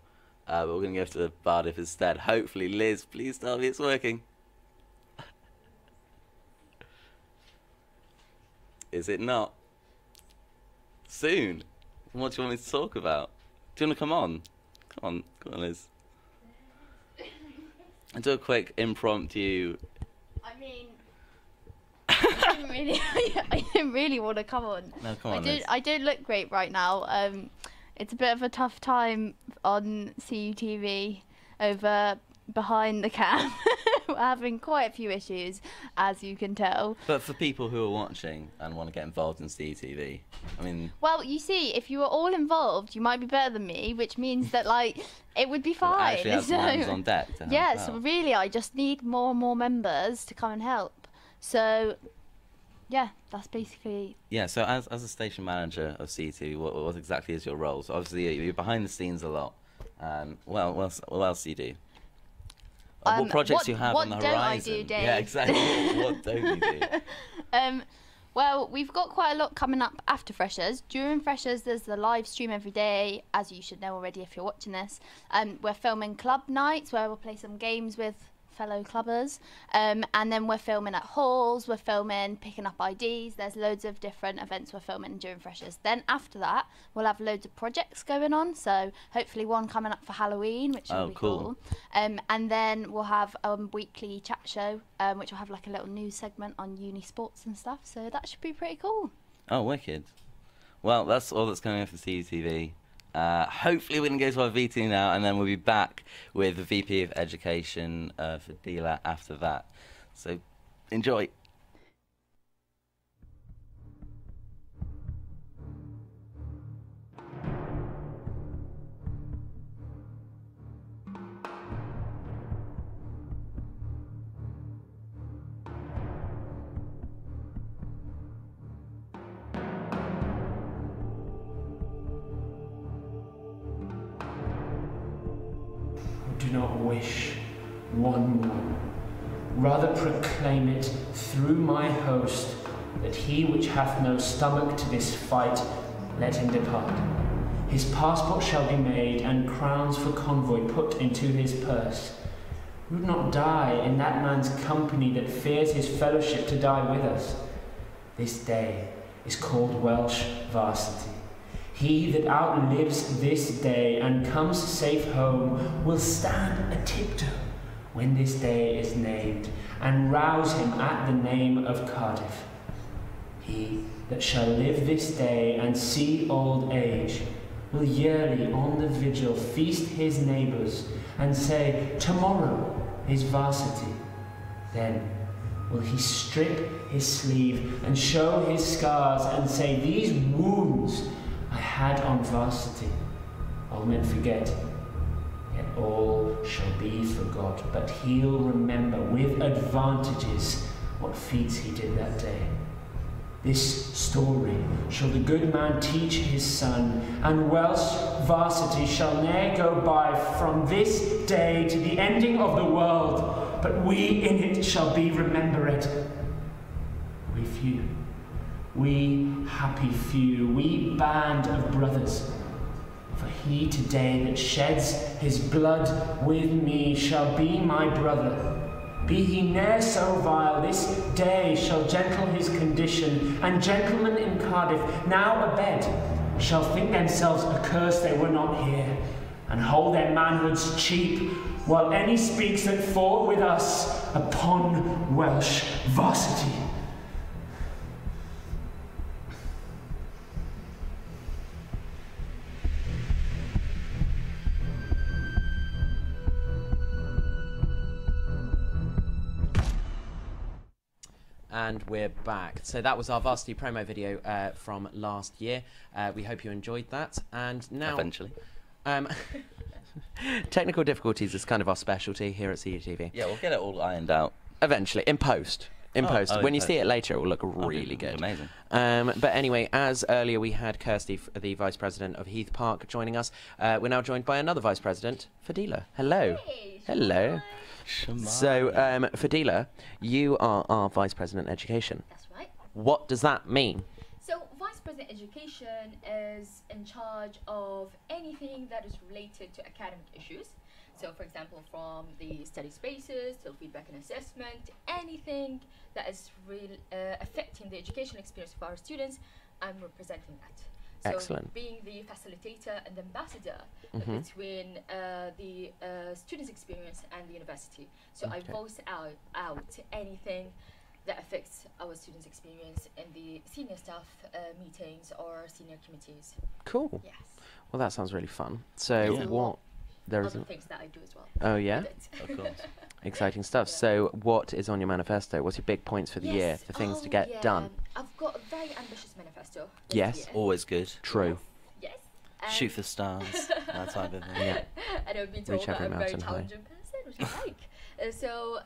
But we're going to go to Bardiff instead. Hopefully, Liz, please tell me it's working. Is it not? Soon. What do you want me to talk about? Do you want to come on? Come on, Liz. And do a quick impromptu. I mean, I didn't really want to come on. No, come on. I don't look great right now. It's a bit of a tough time on CUTV over behind the cam. We're having quite a few issues, as you can tell. But for people who are watching and want to get involved in CUTV, I mean... Well, you see, if you were all involved, you might be better than me, which means that, like, it would be fine. Actually have some hands on deck to help yes, out. Really, I just need more and more members to come and help. So, yeah, that's basically... Yeah, so as a station manager of CUTV, what exactly is your role? So obviously you're behind the scenes a lot. What else do you do? What projects you have on the horizon? What don't I do, Dave? Yeah, exactly. What don't you do? Well, we've got quite a lot coming up after Freshers. During Freshers, there's the live stream every day, as you should know already if you're watching this. We're filming club nights where we'll play some games with fellow clubbers. And then we're filming at halls, we're filming picking up IDs. There's loads of different events we're filming during Freshers. Then after that, we'll have loads of projects going on. So hopefully one coming up for Halloween, which will be cool. And then we'll have a weekly chat show, which will have like a little news segment on uni sports and stuff. So that should be pretty cool. Oh, wicked. Well, that's all that's coming up for CUTV. Hopefully we're going to go to our VT now, and then we'll be back with the VP of Education for Dila after that. So, enjoy. Do not wish one more. Rather proclaim it through my host, that he which hath no stomach to this fight, let him depart. His passport shall be made, and crowns for convoy put into his purse. We would not die in that man's company that fears his fellowship to die with us. This day is called Welsh Varsity. He that outlives this day and comes safe home will stand a tiptoe when this day is named, and rouse him at the name of Cardiff. He that shall live this day and see old age will yearly on the vigil feast his neighbours and say, tomorrow is Varsity. Then will he strip his sleeve and show his scars and say, these wounds I had on Varsity. All men forget, yet all shall be forgot, but he'll remember with advantages what feats he did that day. This story shall the good man teach his son, and Welsh Varsity shall ne'er go by from this day to the ending of the world. but we in it shall be remembered. We few, we happy few, we band of brothers. For he today that sheds his blood with me shall be my brother. Be he ne'er so vile, this day shall gentle his condition, and gentlemen in Cardiff, now abed, shall think themselves accursed they were not here, and hold their manhoods cheap, while any speaks that fought with us upon Welsh varsity. And we're back. So that was our varsity promo video from last year. We hope you enjoyed that. And now, eventually, technical difficulties is kind of our specialty here at CUTV. Yeah, we'll get it all ironed out eventually in post. When you see it later, it will look really good. Amazing. But anyway, as earlier we had Kirsty, the Vice President of Heath Park, joining us. We're now joined by another Vice President, Fadila. Hello. Hey, hello. So, Fadila, you are our Vice President Education. That's right. What does that mean? So, Vice President Education is in charge of anything that is related to academic issues. So, for example, from the study spaces to feedback and assessment, anything that is affecting the educational experience of our students, I'm representing that. So Excellent. Being the facilitator and ambassador between the students' experience and the university. So I voice out anything that affects our students' experience in the senior staff meetings or senior committees. Cool. Yes. Well, that sounds really fun. So what? There's other things that I do as well. Oh yeah. Of course. Exciting stuff. Yeah. So what is on your manifesto? What's your big points for the year? The things to get done? I've got a very ambitious manifesto. Yes. Year. Always good. True. Yes. Shoot for stars. That type of thing. Yeah. And I've been told Reach that every I'm a very mountain high. challenging person, which I like. So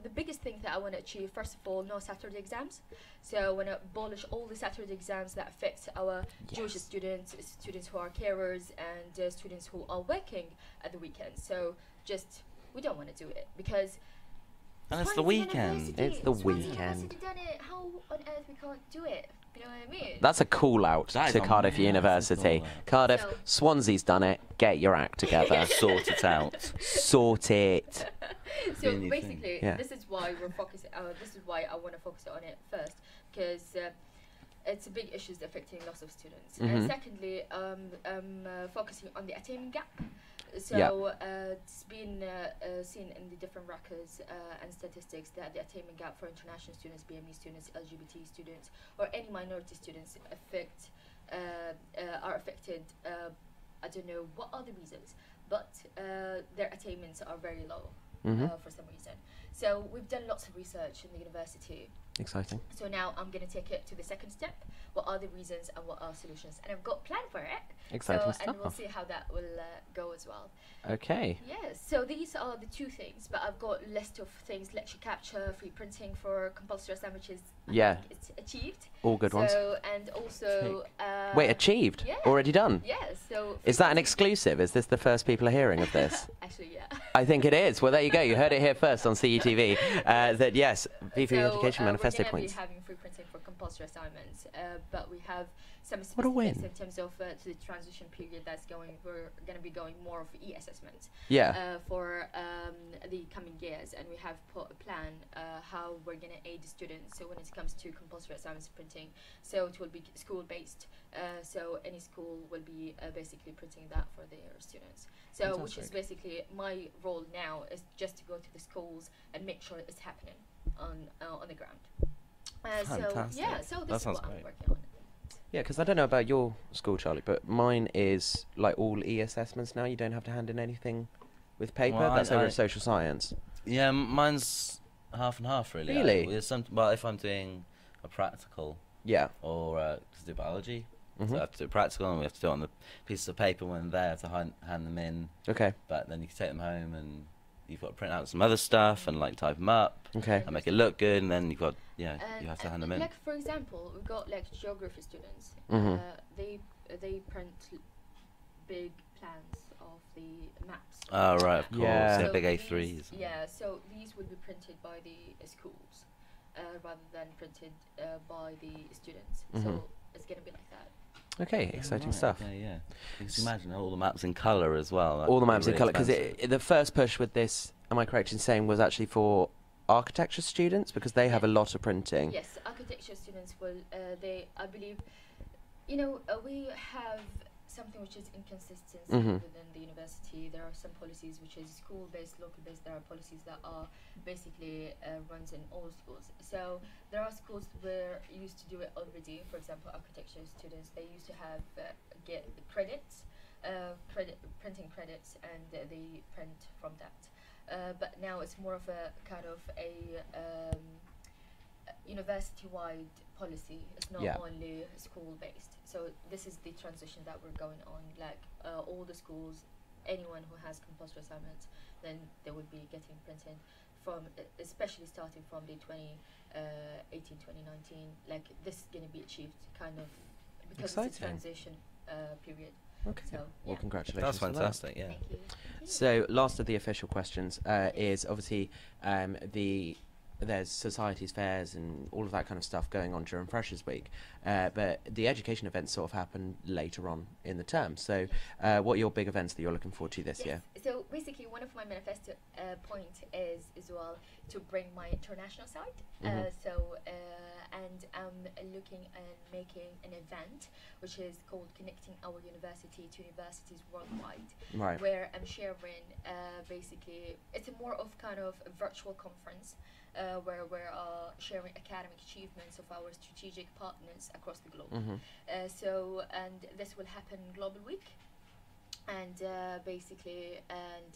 the biggest thing that I want to achieve, first of all, no Saturday exams. So I want to abolish all the Saturday exams that affect our Jewish students, students who are carers, and students who are working at the weekend. So we don't want to do it because. And it's the weekend. It's the Swansea weekend. University done it. How on earth we can't do it? You know what I mean? That's a call out That is to a Cardiff massive University. call out. Cardiff, So- Swansea's done it. Get your act together. Sort it out. Sort it. So Really basically, Yeah. this is why we're focusing. This is why I want to focus on it first, because it's a big issue affecting lots of students. And secondly, focusing on the attainment gap. So it's been seen in the different records and statistics that the attainment gap for international students, BME students, LGBT students, or any minority students are affected. I don't know what are the reasons, but their attainments are very low for some reason. So we've done lots of research in the university. Exciting. So now I'm going to take it to the second step. What are the reasons and what are solutions? And I've got a plan for it. Exciting And we'll stuff. see how that will go as well. Okay. Yes, so these are the two things, but I've got a list of things: lecture capture, free printing for compulsory sandwiches. Yeah. It's achieved. All good ones. So, and also... Wait, achieved? yeah. Already done? Yeah, so... Is that an exclusive? Is this the first people are hearing of this? Actually, yeah. I think it is. Well, there you go. You heard it here first on CUTV. That yes, VP Education Manifesto we're points. We're going to be having free printing for compulsory assignments, but we have some What a win. specifics in terms of the transition period that's going. We're going to be going more of e-assessments. Yeah. For the coming years, and we have put a plan how we're going to aid the students. So when it comes to compulsory assignments printing, so it will be school based. So any school will be basically printing that for their students. So which is basically my role now is just to go to the schools and make sure it's happening on the ground. Fantastic. So That this is sounds what I'm great. working on. Yeah, because I don't know about your school, Charlie, but mine is like all e-assessments now. You don't have to hand in anything with paper. Well, That's over at social science. Yeah, mine's half and half really. Really? Well, if I'm doing a practical Yeah. or to do biology, so I have to do a practical and we have to do it on the pieces of paper when they're there to hand them in. Okay. But then you can take them home and you've got to print out some other stuff and like type them up Okay. and make it look good, and then you've got you have to hand them in. Like for example, we've got like geography students. Mhm. They print big plans of the maps. Oh, right, of course. Yeah. Yeah, So big these- A3s. Yeah, so these will be printed by the schools rather than printed by the students. So it's going to be like that. Okay, exciting Right, stuff. Yeah, yeah. You can imagine all the maps in colour as well. All the That'd maps be in really colour, because expensive. the first push with this, am I correct in saying, was actually for architecture students, because they have a lot of printing. Yes, architecture students will, I believe, we have something which is inconsistency within the university. There are some policies which is school-based, local-based. There are policies that are basically runs in all schools. So there are schools where used to do it already. For example, architecture students, they used to have get credits, printing credits, and they print from that. But now it's more of a kind of a university-wide policy. It's not only school-based. So this is the transition that we're going on. Like all the schools, anyone who has compulsory assignments, then they would be getting printed from, especially starting from the 2018, 2019. Like this is going to be achieved kind of because it's a transition period. Okay. So, well, congratulations. That's for that. fantastic, yeah. Thank you. So, last of the official questions is obviously there's societies, fairs, and all of that kind of stuff going on during Freshers Week. But the education events sort of happen later on in the term. So, what are your big events that you're looking forward to this year? So basically, one of my manifesto point is as well to bring my international side. And I'm looking and making an event which is called Connecting Our University to Universities Worldwide, Right. where I'm sharing basically, it's a more of kind of a virtual conference where we're sharing academic achievements of our strategic partners across the globe. And this will happen Global Week. And basically, and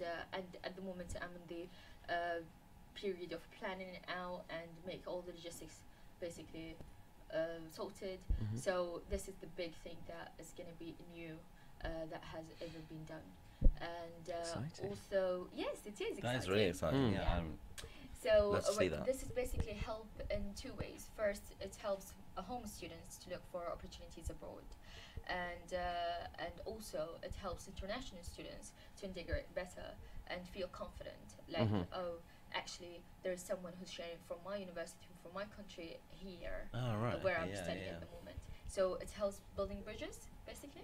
at the moment I'm in the period of planning it out and make all the logistics basically sorted. So this is the big thing that is going to be new that has ever been done. And also, yes, it is exciting. That is really exciting. Yeah. So Let's see that. this is basically help in two ways. First, it helps home students to look for opportunities abroad. And also it helps international students to integrate better and feel confident, like actually there's someone who's sharing from my university, from my country here, where I'm studying at the moment. So it helps building bridges basically.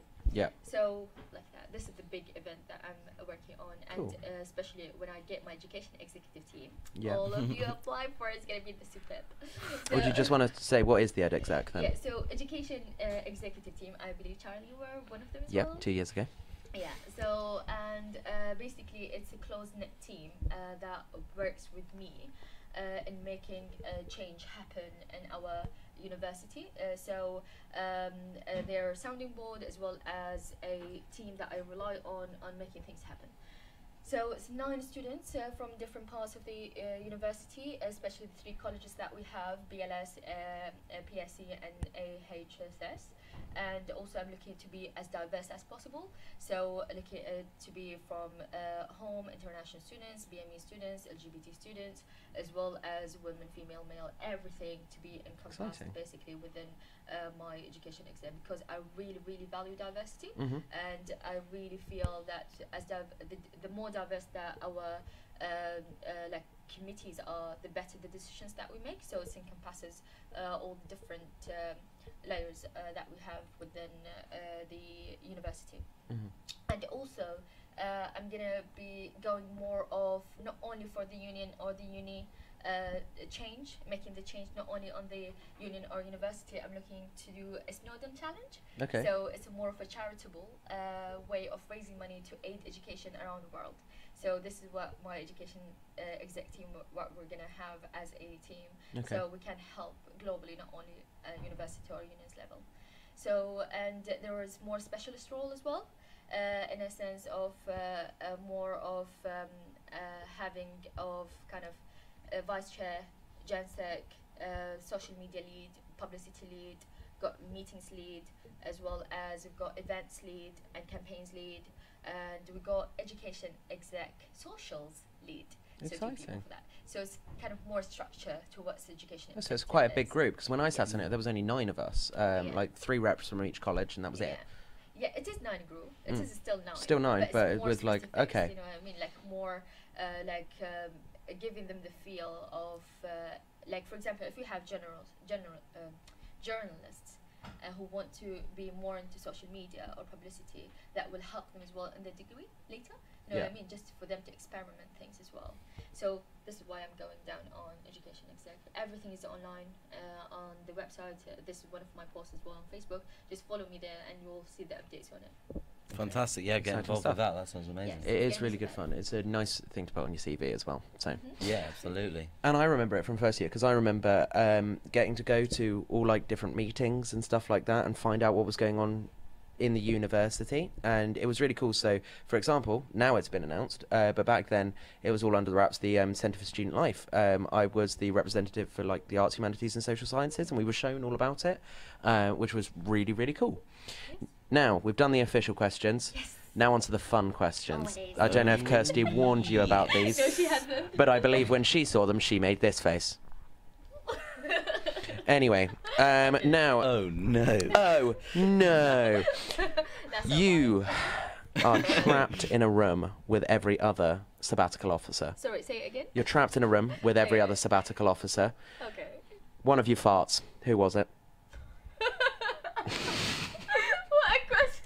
So like that, this is the big event that I'm working on. Cool. And especially when I get my education executive team, all of you apply for it's going to be the superb. So Would you just want to say what is the ed exec then? Yeah, so education executive team, I believe Charlie were one of them as well. 2 years ago. Yeah, so and basically it's a close-knit team that works with me in making change happen in our university. So they're a sounding board as well as a team that I rely on making things happen. So it's 9 students from different parts of the university, especially the 3 colleges that we have, BLS, PSC and AHSS. And also I'm looking to be as diverse as possible. So looking to be from home, international students, BME students, LGBT students, as well as women, female, male, everything to be encompassed basically within my education exam, because I really, really value diversity. And I really feel that as the more diverse that our like committees are, the better the decisions that we make. So it encompasses all the different layers that we have within the university. And also I'm gonna be going more of not only for the union or the uni change, making the change not only on the union or university. I'm looking to do a Snowdon challenge. So it's more of a charitable way of raising money to aid education around the world. So this is what my education exec team, what we're gonna have as a team. So we can help globally, not only university or unions level. So and there is more specialist role as well, in a sense of more of having of kind of vice chair, GenSec, social media lead, publicity lead, got meetings lead, as well as we've got events lead and campaigns lead, and we got education exec socials lead. So 2 people for that. So it's kind of more structure towards education. So it's quite a big group, because when I sat in it, there was only 9 of us, like 3 reps from each college, and that was it. Yeah, it is 9 group. It is still 9. Still 9, but it's more with like, specifics, okay. You know what I mean? Like more, giving them the feel of, like for example, if you have journalists who want to be more into social media or publicity, that will help them as well in the degree later. You know what I mean? Just for them to experiment things as well. So this is why I'm going down on education exec. Everything is online on the website. This is one of my posts as well on Facebook. Just follow me there and you'll see the updates on it. Fantastic. Yeah, get involved with that. That sounds amazing. Yes. It is really good fun. It's a nice thing to put on your CV as well. So. Yeah, absolutely. And I remember it from first year because I remember getting to go to all like different meetings and stuff like that and find out what was going on in the university, and it was really cool. So, for example, now it's been announced, but back then it was all under the wraps. The Centre for Student Life. I was the representative for like the arts, humanities, and social sciences, and we were shown all about it, which was really, really cool. Yes. Now we've done the official questions. Yes. Now on to the fun questions. I don't know if Kirsty warned you about these, no, she hasn't. But I believe when she saw them, she made this face. Anyway, now... Oh, no. Oh, no. You are trapped in a room with every other sabbatical officer. Sorry, say it again? You're trapped in a room with every other sabbatical officer. Okay. One of you farts. Who was it? What a question.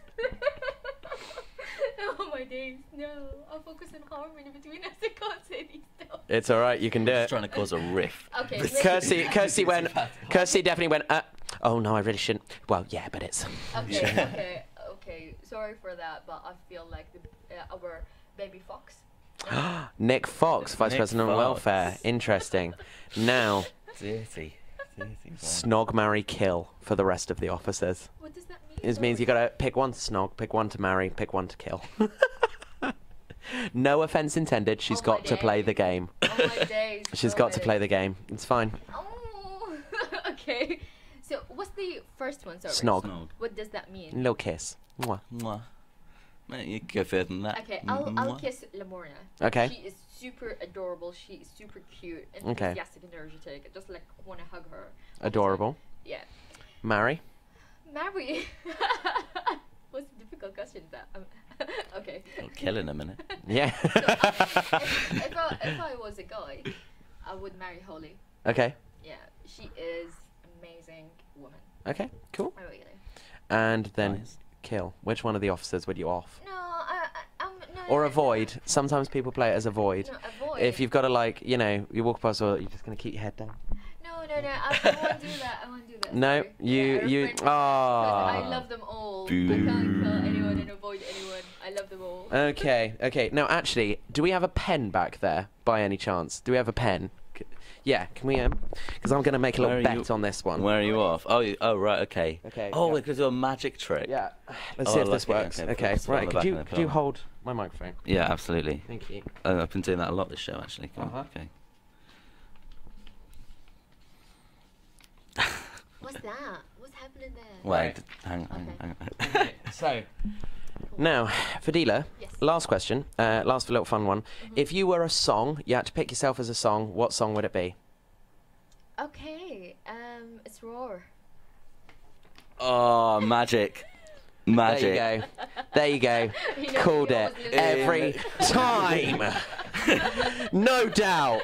Oh, my days. No, I'll focus on harmony between us. I can't say these stuff. It's all right. You can do it. Just trying to cause a riff. Okay. Kirsty definitely went, oh, no, I really shouldn't. Well, yeah, but it's... Okay. Sorry for that, but I feel like our baby fox. Nick Fox, Vice President of Welfare. Interesting. Now... Dirty. Snog, marry, kill for the rest of the officers. What does that mean? It means you gotta pick one to snog, pick one to marry, pick one to kill. No offense intended. She's got to play the game. Oh my days. She's got to play the game. It's fine. Oh, okay. So what's the first one? Sorry. Snog. What does that mean? Little kiss. Mwah. Mwah. Mate, you can go further than that. Okay, I'll kiss Lamorna. Okay. She is super adorable. She is super cute, enthusiastic, and energetic. I just like want to hug her. Adorable. Yeah. Marry. Marry. What's the difficult question? That okay. I'll kill in a minute. Yeah. So, if I was a guy, I would marry Holly. Okay. Yeah, she is amazing woman. Okay. Cool. Really. And then kill. Which one of the officers would you off? No, no. Or avoid. Sometimes people play it as avoid. No, avoid. If you've got to, like, you know, you walk past, or you're just gonna keep your head down. No. I won't do that. I won't do that. No, sorry. I love them all. Boo. I can't kill anyone and avoid anyone. I love them all. Okay. Now, actually, do we have a pen back there, by any chance? Do we have a pen? Yeah, can we, because I'm going to make a little bet on this one. Where are you off? Oh, right, okay. Okay. Oh, we're going to do a magic trick. Yeah. Let's see if this works. Okay, right, could you hold my microphone? Yeah, absolutely. Thank you. I've been doing that a lot this show, actually. Okay. What's that? What's happening there? Wait, hang on. Okay, so, now, Fadila, last question, last little fun one. If you were a song, you had to pick yourself as a song, what song would it be? Okay, it's Roar. Oh, magic. Magic. There you go. Called it. Every time. No doubt.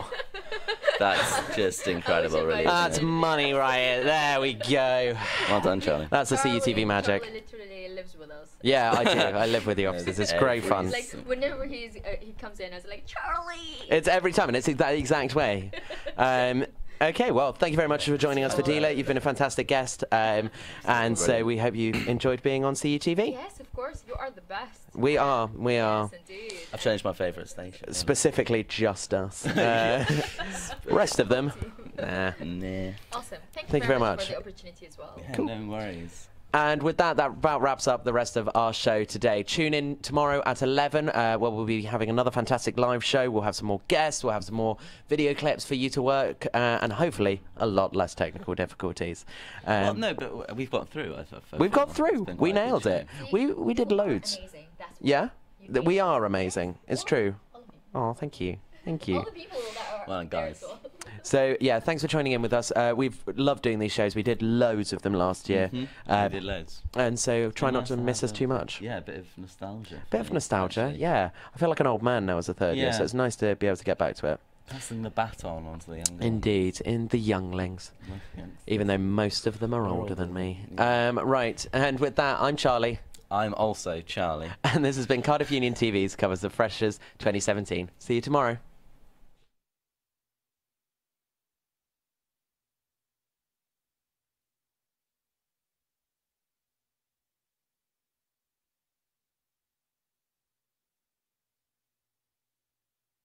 That's just incredible, really. That's money right there we go. Well done, Charlie. That's the CUTV magic. Charlie literally lives with us. Yeah, I do. I live with the officers. It's great fun. Like, whenever he comes in, I was like, Charlie! It's every time, and it's that exact way. Okay, well, thank you very much for joining us, Fadila. You've been a fantastic guest, and so we hope you enjoyed being on CUTV. Yes, of course. You are the best. We are. Yes, indeed. I've changed my favourite station. Specifically, just us. Rest of them, nah. Awesome. Thank you very much for the opportunity as well. Yeah, cool. No worries. And with that about wraps up the rest of our show today. Tune in tomorrow at 11, where we'll be having another fantastic live show. We'll have some more guests, we'll have some more video clips for you to work, and hopefully a lot less technical difficulties. Well, no, but we've got through. We've got through. We nailed it. We did loads. Amazing. That's yeah? We are amazing. It's true. Oh, thank you. Thank you. All the people that are Well, guys. So, yeah, thanks for joining in with us. We've loved doing these shows. We did loads of them last year. We did loads. And so try not to miss us too much. Yeah, a bit of nostalgia. Bit of nostalgia, actually. Yeah. I feel like an old man now as a third year, so it's nice to be able to get back to it. Passing the baton on to the younglings. Indeed, in the younglings. Even though most of them are older than me. Right, and with that, I'm Charlie. I'm also Charlie. And this has been Cardiff Union TV's Covers of Freshers 2017. See you tomorrow.